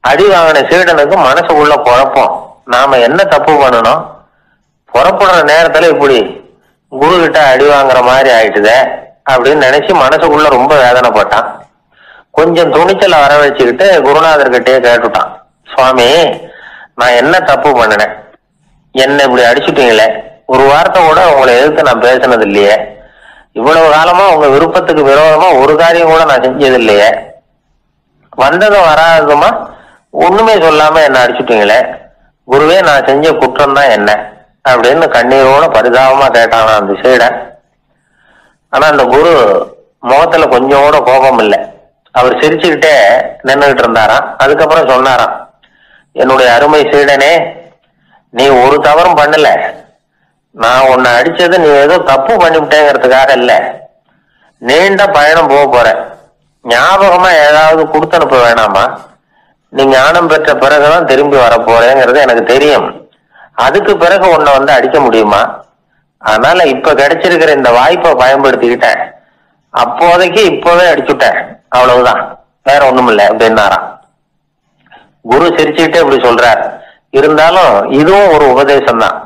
S1: அடி வாங்கின சீடனுக்கு மனசுக்குள்ள குழப்பம். நாம என்ன தப்பு பண்ணணும்? புறப்படுற நேரத்துல இப்படி குரு கிட்ட அடி வாங்குற மாதிரி ஆயிட்டுதே அப்படின்னு நினைச்சு மனசுக்குள்ள ரொம்ப வேதனைப்பட்டான். கொஞ்சம் துணிச்சலை வர வச்சுக்கிட்டு குருநாதர்கிட்டயே கேட்டுட்டான். சுவாமி, நான் என்ன தப்பு பண்ணினேன்? என்ன இப்படி அடிச்சுட்டீங்களே, ஒரு வார்த்தை கூட உங்களை எதிர்த்து நான் பேசினது இல்லையே. இவ்வளவு காலமா உங்க விருப்பத்துக்கு விரோதமா ஒரு காரியம் கூட நான் செஞ்சது இல்லையே. வந்ததும் வராததுமா ஒண்ணுமே சொல்லாம என்ன அடிச்சுட்டீங்களே. குருவே, நான் செஞ்ச குற்றம் தான் என்ன அப்படின்னு கண்ணீரோட பரிதாபமா கேட்டானா அந்த சீடன். ஆனா அந்த குரு முகத்துல கொஞ்சம் கூட கோபம் இல்லை. அவர் சிரிச்சுக்கிட்டே நின்றுகிட்டு இருந்தாராம். அதுக்கப்புறம் சொன்னாராம், என்னுடைய அருமை சீடனே, நீ ஒரு தவறும் பண்ணல. நான் உன்னை அடிச்சது நீ ஏதோ தப்பு பண்ணிவிட்டேங்கிறதுக்காக இல்ல. நீண்ட பயணம் போக போற, ஞாபகமா ஏதாவது கொடுத்து அனுப்ப வேணாமா? நீ ஞானம் பெற்ற பிறகுதான் திரும்பி வர போறேங்கிறது எனக்கு தெரியும். அதுக்கு பிறகு உன்னை வந்து அடிக்க முடியுமா? அதனால இப்ப கிடைச்சிருக்கிற இந்த வாய்ப்பை பயன்படுத்திக்கிட்டேன். அப்போதைக்கு இப்பவே அடிச்சுட்டேன், அவ்வளவுதான், வேற ஒண்ணும் இல்லை அப்படின்னாராம். குரு சிரிச்சுக்கிட்டே இப்படி சொல்றார். இருந்தாலும் இதுவும் ஒரு உபதேசம் தான்.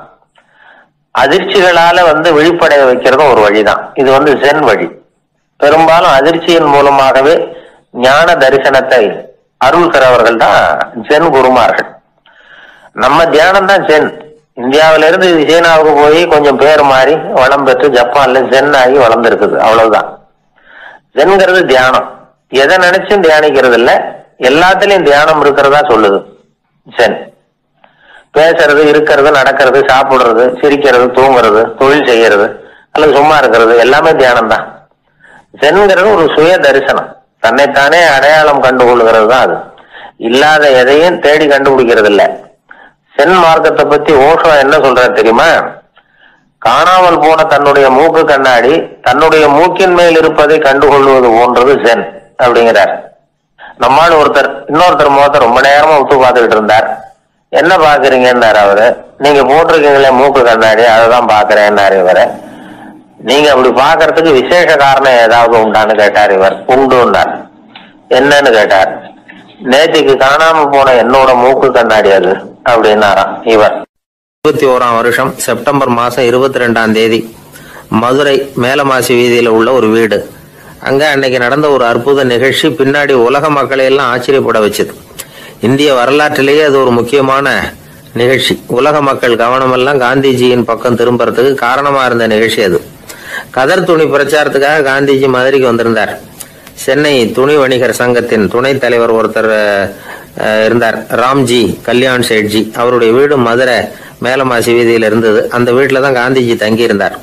S1: அதிர்ச்சிகளால வந்து விழிப்படைய வைக்கிறதும் ஒரு வழிதான். இது வந்து சென் வழி. பெரும்பாலும் அதிர்ச்சியின் மூலமாகவே ஞான தரிசனத்தை அருள்கிறவர்கள் தான் ஜென் குருமார்கள். நம்ம தியானம் தான் ஜென். இந்தியாவில இருந்து சீனாவுக்கு போய் கொஞ்சம் பேர் மாறி வளம் பெற்று ஜப்பான்ல ஜென் ஆகி வளர்ந்துருக்குது, அவ்வளவுதான். ஜென்கிறது தியானம். எதை நினைச்சும் தியானிக்கிறது இல்ல, எல்லாத்துலயும் தியானம் இருக்கிறதா சொல்லுது ஜென். பேசுறது, இருக்கிறது, நடக்கிறது, சாப்பிடுறது, சிரிக்கிறது, தூங்குறது, தொழில் செய்யறது அல்லது சும்மா இருக்கிறது எல்லாமே தியானம் தான். ஜென்கிறது ஒரு சுய தரிசனம், தன்னைத்தானே அடையாளம் கண்டுகொள்கிறது தான் அது. இல்லாத எதையும் தேடி கண்டுபிடிக்கிறது இல்ல. சென் மார்க்கத்தை பத்தி ஓஷோ என்ன சொல்றாரு தெரியுமா? காணாமல் போன தன்னுடைய மூக்கு கண்ணாடி தன்னுடைய மூக்கின் மேல் இருப்பதை கண்டுகொள்வது போன்றது சென் அப்படிங்கிறார். நம்மால் இன்னொருத்தர் முகத்தை ரொம்ப நேரமா உத்து பார்த்துக்கிட்டு இருந்தார். என்ன பாக்குறீங்கன்னாரு அவரு. நீங்க போட்டிருக்கீங்களே மூக்கு கண்ணாடி, அதைதான் பாக்குறேன்னாரு இவரு. நீங்க அப்படி பாக்குறதுக்கு விசேஷ காரணம் ஏதாவது உண்டான்னு கேட்டார் இவர். உண்டுன்னார். என்னன்னு கேட்டார். நேற்றுக்கு காணாம போன என்னோட மூக்கு கண்ணாடி அது அப்படின்னாராம் இவர்.
S2: 21ஆம் வருஷம் செப்டம்பர் மாசம் 22ஆம் தேதி மதுரை மேலமாசி வீதியில உள்ள ஒரு வீடு. அங்க அன்னைக்கு நடந்த ஒரு அற்புத நிகழ்ச்சி பின்னாடி உலக மக்களை எல்லாம் ஆச்சரியப்பட வச்சது. இந்திய வரலாற்றிலேயே அது ஒரு முக்கியமான நிகழ்ச்சி. உலக மக்கள் கவனமெல்லாம் காந்திஜியின் பக்கம் திரும்புறதுக்கு காரணமா இருந்த நிகழ்ச்சி அது. கதர் துணி பிரச்சாரத்துக்காக காந்திஜி மதுரைக்கு வந்திருந்தார். சென்னை துணி வணிகர் சங்கத்தின் துணைத் தலைவர் ஒருத்தர் இருந்தார், ராம்ஜி கல்யாண் சேட்ஜி. அவருடைய வீடு மதுரை மேலமாசி வீதியில இருந்தது. அந்த வீட்டில தான் காந்திஜி தங்கி இருந்தார்.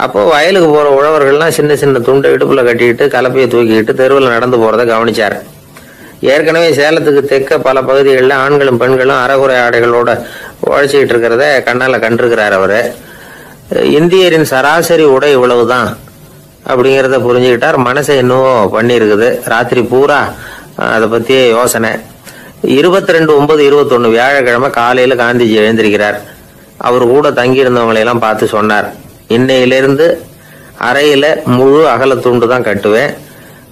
S2: அப்போ வயலுக்கு போற உழவர்கள்லாம் சின்ன சின்ன துண்டை இடுப்புல கட்டிக்கிட்டு கலப்பையை தூக்கிக்கிட்டு தெருவில் நடந்து போறதை கவனிச்சார். ஏற்கனவே சேலத்துக்கு தெற்க பல பகுதிகளில் ஆண்களும் பெண்களும் அறகுறை ஆடைகளோட உழைச்சிக்கிட்டு இருக்கிறத கண்ணால கண்டிருக்கிறார் அவரு. இந்தியரின் சராசரி உடை இவ்வளவுதான் அப்படிங்கிறத புரிஞ்சுக்கிட்டார். மனசை இன்னும் பண்ணியிருக்குது. ராத்திரி பூரா அதை பத்தியே யோசனை. 22/9/21 வியாழக்கிழமை காலையில காந்திஜி எழுந்திருக்கிறார். அவர் கூட தங்கி இருந்தவங்களையெல்லாம் பார்த்து சொன்னார், இன்னையிலிருந்து அறையில முழு அகல துண்டு தான் கட்டுவேன்.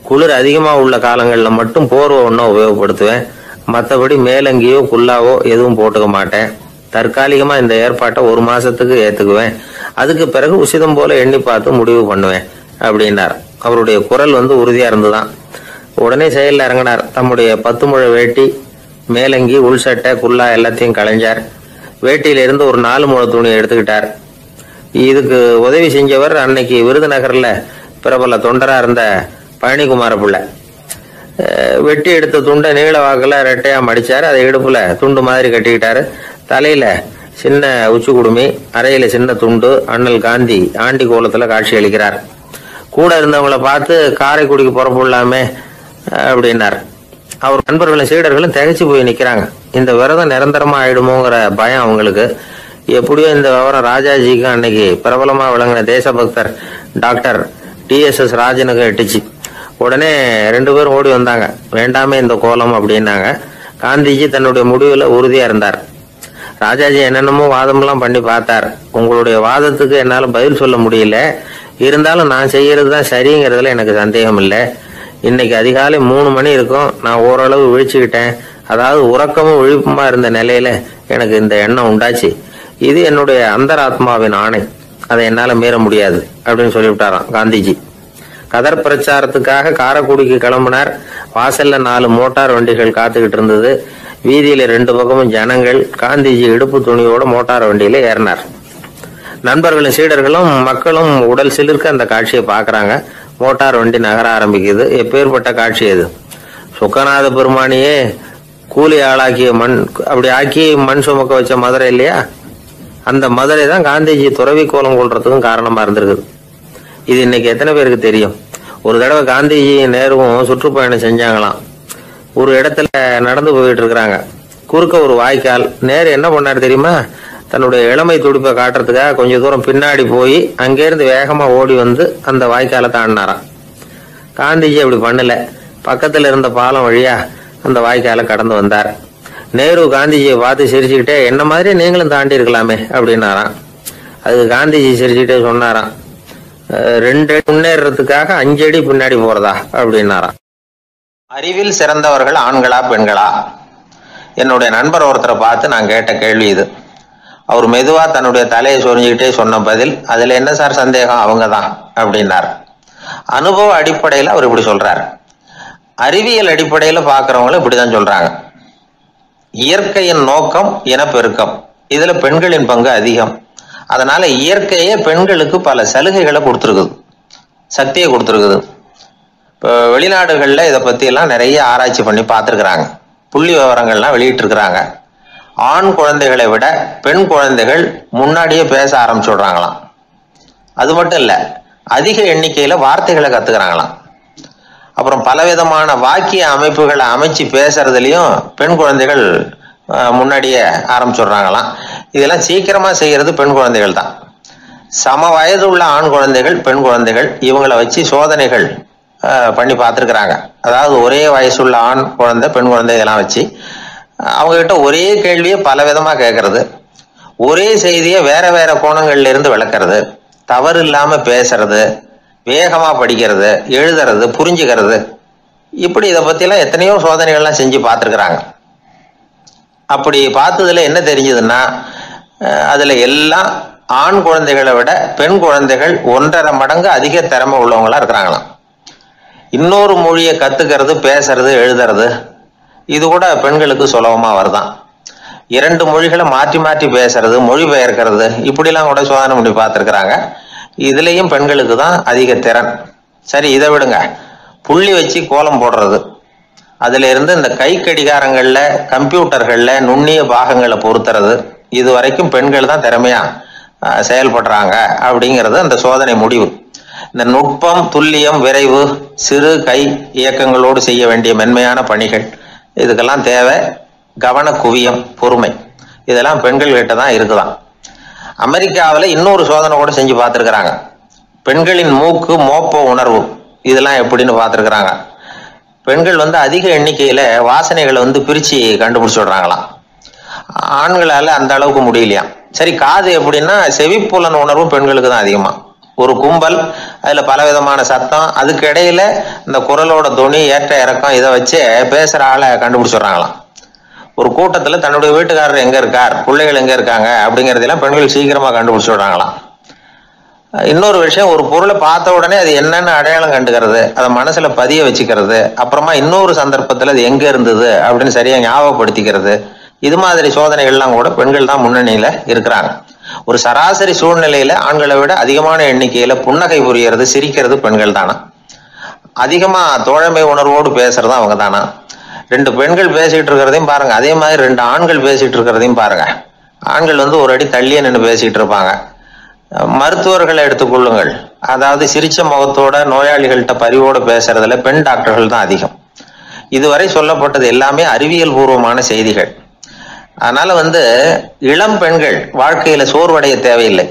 S2: குளிர் அதிகமா உள்ள காலங்களில் மட்டும் போர்வை ஒன்றும் உபயோகப்படுத்துவேன். மற்றபடி மேலங்கியோ குல்லாவோ எதுவும் போட்டுக்க மாட்டேன். தற்காலிகமா இந்த ஏற்பாட்டை 1 மாசத்துக்கு ஏத்துக்குவேன். அதுக்கு பிறகு உசிதம் போல எண்ணி பார்த்து முடிவு பண்ணுவேன் அப்படின்னார். அவருடைய குரல் உறுதியா இருந்துதான். உடனே செயலில் இறங்கினார். தம்முடைய 10 முழ வேட்டி, மேலங்கி, உள்சட்டை, குல்லா எல்லாத்தையும் களைஞ்சார். வேட்டியில இருந்து ஒரு 4 முழ துணியை எடுத்துக்கிட்டார். இதுக்கு உதவி செஞ்சவர் அன்னைக்கு விருதுநகர்ல பிரபல தொண்டரா இருந்த பழனிக்குமார பிள்ளை. வெட்டி எடுத்த துண்டை நீள வாக்குல ரெட்டையா மடிச்சாரு. அதை இடுப்புல துண்டு மாதிரி கட்டிக்கிட்டாரு. தலையில சின்ன உச்சி குடுமி, அறையில சின்ன துண்டு. அண்ணல் காந்தி ஆண்டி கோலத்துல காட்சி அளிக்கிறார். கூட இருந்தவங்களை பார்த்து காரைக்குடிக்கு புறப்படலாமே அப்படின்னார். அவர் நண்பர்களும் சீடர்களும் திகைச்சு போய் நிக்கிறாங்க. இந்த விரதம் நிரந்தரமா ஆயிடுமோங்கிற பயம் அவங்களுக்கு. எப்படியோ இந்த விவரம் ராஜாஜிக்கு அன்னைக்கு பிரபலமா விளங்கின தேசபக்தர் டாக்டர் TSS ராஜனுக்கு எட்டுச்சு. உடனே 2 பேரும் ஓடி வந்தாங்க. வேண்டாமே இந்த கோலம் அப்படின்னாங்க. காந்திஜி தன்னுடைய முடிவுல உறுதியா இருந்தார். ராஜாஜி என்னென்னமோ வாதமெல்லாம் பண்ணி பார்த்தார். உங்களுடைய வாதத்துக்கு என்னால பதில் சொல்ல முடியல, இருந்தாலும் நான் செய்யறது தான் சரிங்கிறதுல எனக்கு சந்தேகம் இல்லை. இன்னைக்கு அதிகாலை 3 மணி இருக்கும். நான் ஓரளவு விழிச்சுக்கிட்டேன். அதாவது உறக்கமும் விழிப்புமா இருந்த நிலையில எனக்கு இந்த எண்ணம் உண்டாச்சு. இது என்னுடைய அந்தராத்மாவின் ஆணை, அதை என்னால மீற முடியாது அப்படின்னு சொல்லிவிட்டாராம் காந்திஜி. கதர் பிரச்சாரத்துக்காக காரைக்குடிக்கு கிளம்பினார். வாசல்ல 4 மோட்டார் வண்டிகள் காத்துக்கிட்டு இருந்தது. வீதியில 2 பக்கமும் ஜனங்கள். காந்திஜி இடுப்பு துணியோட மோட்டார் வண்டியில ஏறினார். நண்பர்களும் சீடர்களும் மக்களும் உடல் சிலிர்க்க அந்த காட்சியை பார்க்கறாங்க. மோட்டார் வண்டி நகர ஆரம்பிக்குது. எப்பேற்பட்ட காட்சி அது! சொக்கநாத பெருமானியே கூலி ஆளாக்கிய மண், அப்படி ஆக்கி மண் சுமக்க வச்ச மதுரை இல்லையா, அந்த மதுரை தான் காந்திஜி துறவி கோலம் கொள்றதுக்கும் காரணமா இருந்திருக்குது. இது இன்னைக்கு எத்தனை பேருக்கு தெரியும்? ஒரு தடவை காந்திஜி நேருவும் சுற்றுப்பயணம் செஞ்சாங்களாம். ஒரு இடத்துல நடந்து போயிட்டு இருக்கிறாங்க. குறுக்க ஒரு வாய்க்கால். நேரு என்ன பண்ணாரு தெரியுமா? தன்னுடைய இளமை துடிப்பை காட்டுறதுக்காக கொஞ்சம் தூரம் பின்னாடி போய் அங்கேருந்து வேகமா ஓடி வந்து அந்த வாய்க்காலை தாண்டினாராம். காந்திஜி அப்படி பண்ணல. பக்கத்துல இருந்த பாலம் வழியா அந்த வாய்க்காலை கடந்து வந்தார். நேரு காந்திஜியை பார்த்து சிரிச்சுக்கிட்டே, என்ன மாதிரி நீங்களும் தாண்டி இருக்கலாமே அப்படின்னாராம். அதுக்கு காந்திஜி சிரிச்சுக்கிட்டே சொன்னாராம், 2 அடி முன்னேறதுக்காக 5 அடி பின்னாடி போறதா அப்படின்னாராம்.
S1: அறிவில் சிறந்தவர்கள் ஆண்களா பெண்களா? என்னுடைய நண்பர் ஒருத்தரை பார்த்து நான் கேட்ட கேள்வி இது. அவர் மெதுவா தன்னுடைய தலையை சொரிஞ்சுக்கிட்டே சொன்ன பதில், அதுல என்ன சார் சந்தேகம், அவங்க தான் அப்படின்னார். அனுபவ அடிப்படையில் அவர் இப்படி சொல்றாரு. அறிவியல் அடிப்படையில பாக்குறவங்களும் இப்படிதான் சொல்றாங்க. இயற்கையின் நோக்கம் இனப்பெருக்கம். இதுல பெண்களின் பங்கு அதிகம். அதனால இயற்கையே பெண்களுக்கு பல சலுகைகளை கொடுத்துருக்குது, சக்தியை கொடுத்துருக்குது. இப்போ வெளிநாடுகள்ல இதை பத்தி எல்லாம் நிறைய ஆராய்ச்சி பண்ணி பார்த்துருக்குறாங்க. புள்ளி விவரங்கள்லாம் வெளியிட்டு இருக்கிறாங்க. ஆண் குழந்தைகளை விட பெண் குழந்தைகள் முன்னாடியே பேச ஆரம்பிச்சுடுறாங்களாம். அது மட்டும் இல்ல, அதிக எண்ணிக்கையில வார்த்தைகளை கத்துக்கிறாங்களாம். அப்புறம் பலவிதமான வாக்கிய அமைப்புகளை அமைச்சு பேசுறதுலயும் பெண் குழந்தைகள் முன்னாடியே ஆரம்பிச்சுடுறாங்களாம். இதெல்லாம் சீக்கிரமா செய்யறது பெண் குழந்தைகள் தான். சம வயது உள்ள ஆண் குழந்தைகள், பெண் குழந்தைகள், இவங்களை வச்சு சோதனைகள் பண்ணி பார்த்துருக்குறாங்க. அதாவது ஒரே வயசுள்ள ஆண் குழந்தை, பெண் குழந்தை இதெல்லாம் வச்சு அவங்க கிட்ட ஒரே கேள்வியை பல விதமா கேட்கறது, ஒரே செய்தியை வேற வேற கோணங்கள்ல இருந்து விளக்குறது, தவறு இல்லாம பேசுறது, வேகமா படிக்கிறது, எழுதுறது, புரிஞ்சுக்கிறது, இப்படி இதை பத்திலாம் எத்தனையோ சோதனைகள்லாம் செஞ்சு பார்த்துருக்குறாங்க. அப்படி பார்த்ததுல என்ன தெரிஞ்சதுன்னா, அதுல எல்லாம் ஆண் குழந்தைகளை விட பெண் குழந்தைகள் 1.5 மடங்கு அதிக திறமை உள்ளவங்களா இருக்கிறாங்களாம். இன்னொரு மொழியை கத்துக்கிறது, பேசுறது, எழுதுறது, இது கூட பெண்களுக்கு சுலபமா வருதான். 2 மொழிகளை மாற்றி மாற்றி பேசுறது, மொழி பெயர்க்கிறது, இப்படிலாம் கூட சோதனை பண்ணி பார்த்துருக்குறாங்க. இதுலயும் பெண்களுக்கு தான் அதிக திறன். சரி, இதை விடுங்க. புள்ளி வச்சு கோலம் போடுறது, அதுல இருந்து இந்த கை கடிகாரங்கள்ல, கம்ப்யூட்டர்கள்ல நுண்ணிய பாகங்களை பொருத்துறது, இது வரைக்கும் பெண்கள் தான் திறமையா செயல்படுறாங்க அப்படிங்கிறது அந்த சோதனை முடிவு. இந்த நுட்பம், துல்லியம், விரைவு, சிறு கை இயக்கங்களோடு செய்ய வேண்டிய மென்மையான பணிகள், இதுக்கெல்லாம் தேவை கவன குவியம், பொறுமை. இதெல்லாம் பெண்கள் கிட்ட தான் இருக்குதான். அமெரிக்காவில் இன்னொரு சோதனை கூட செஞ்சு பார்த்துருக்குறாங்க. பெண்களின் மூக்கு மோப்ப உணர்வு, இதெல்லாம் எப்படின்னு பார்த்துருக்குறாங்க. பெண்கள் அதிக எண்ணிக்கையில வாசனைகளை பிரிச்சு கண்டுபிடிச்சு விடுறாங்களாம். ஆண்களால அந்த அளவுக்கு முடியலையாம். சரி, காது எப்படின்னா செவிப்புலன் உணர்வும் பெண்களுக்கு தான் அதிகமா. ஒரு கும்பல், அதுல பல விதமான சத்தம், அதுக்கு இடையில இந்த குரலோட துணி, ஏற்ற இறக்கம், இதை வச்சு பேசுற ஆளை கண்டுபிடிச்சிடுறாங்களாம். ஒரு கூட்டத்துல தன்னுடைய வீட்டுக்காரர் எங்க இருக்கார், பிள்ளைகள் எங்க இருக்காங்க அப்படிங்கறதெல்லாம் பெண்கள் சீக்கிரமா கண்டுபிடிச்சு விடுறாங்களாம். இன்னொரு விஷயம், ஒரு பொருளை பார்த்த உடனே அது என்னன்னு அடையாளம் கண்டுக்கிறது, அதை மனசுல பதிய வச்சுக்கிறது, அப்புறமா இன்னொரு சந்தர்ப்பத்துல அது எங்க இருந்தது அப்படின்னு சரியா ஞாபகப்படுத்திக்கிறது, இது மாதிரி சோதனைகள்லாம் கூட பெண்கள் தான் முன்னணியில இருக்கிறாங்க. ஒரு சராசரி சூழ்நிலையில ஆண்களை விட அதிகமான எண்ணிக்கையில புன்னகை புரியறது, சிரிக்கிறது பெண்கள் தானா. அதிகமா தோழமை உணர்வோடு பேசுறதும் அவங்க தானா. 2 பெண்கள் பேசிட்டு இருக்கிறதையும் பாருங்க, அதே மாதிரி 2 ஆண்கள் பேசிட்டு இருக்கிறதையும் பாருங்க. ஆண்கள் ஒரு அடி தள்ளியே நின்று பேசிட்டு இருப்பாங்க. மருத்துவர்களை எடுத்துக்கொள்ளுங்கள், அதாவது சிரிச்ச முகத்தோட நோயாளிகள்கிட்ட பரிவோடு பேசுறதுல பெண் டாக்டர்கள் தான் அதிகம். இதுவரை சொல்லப்பட்டது எல்லாமே அறிவியல் பூர்வமான செய்திகள். அதனால இளம் பெண்கள் வாழ்க்கையில சோர்வடைய தேவையில்லை.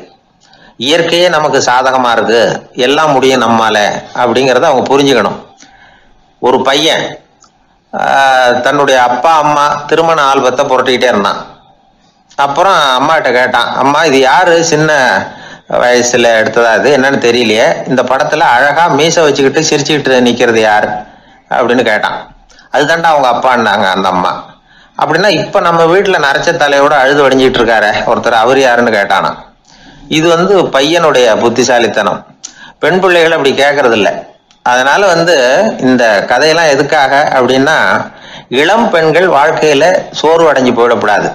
S1: இயற்கையே நமக்கு சாதகமா இருக்கு, எல்லாம் முடியும் நம்மால அப்படிங்கறத அவங்க புரிஞ்சுக்கணும். ஒரு பையன் தன்னுடைய அப்பா அம்மா திருமண ஆல்பத்தை புரட்டிக்கிட்டே இருந்தான். அப்புறம் அம்மா கிட்ட கேட்டான், அம்மா இது யாரு சின்ன வயசுல எடுத்ததா, இது என்னன்னு தெரியலையே, இந்த படத்துல அழகா மீசை வச்சுக்கிட்டு சிரிச்சுக்கிட்டு நிக்கிறது யாரு அப்படின்னு கேட்டான். அதுதான்டா அவங்க அப்பான்னாங்க அந்த அம்மா. அப்படின்னா இப்ப நம்ம வீட்டுல நரைச்ச தலையோட அழுது வடிஞ்சிட்டு இருக்காரு ஒருத்தர், அவர் யாருன்னு கேட்டானா. இது பையனுடைய புத்திசாலித்தனம். பெண் பிள்ளைகள் அப்படி கேட்கறது இல்லை. அதனால இந்த கதையெல்லாம் எதுக்காக அப்படின்னா, இளம் பெண்கள் வாழ்க்கையில சோர்வு அடைஞ்சு போயிடக்கூடாது.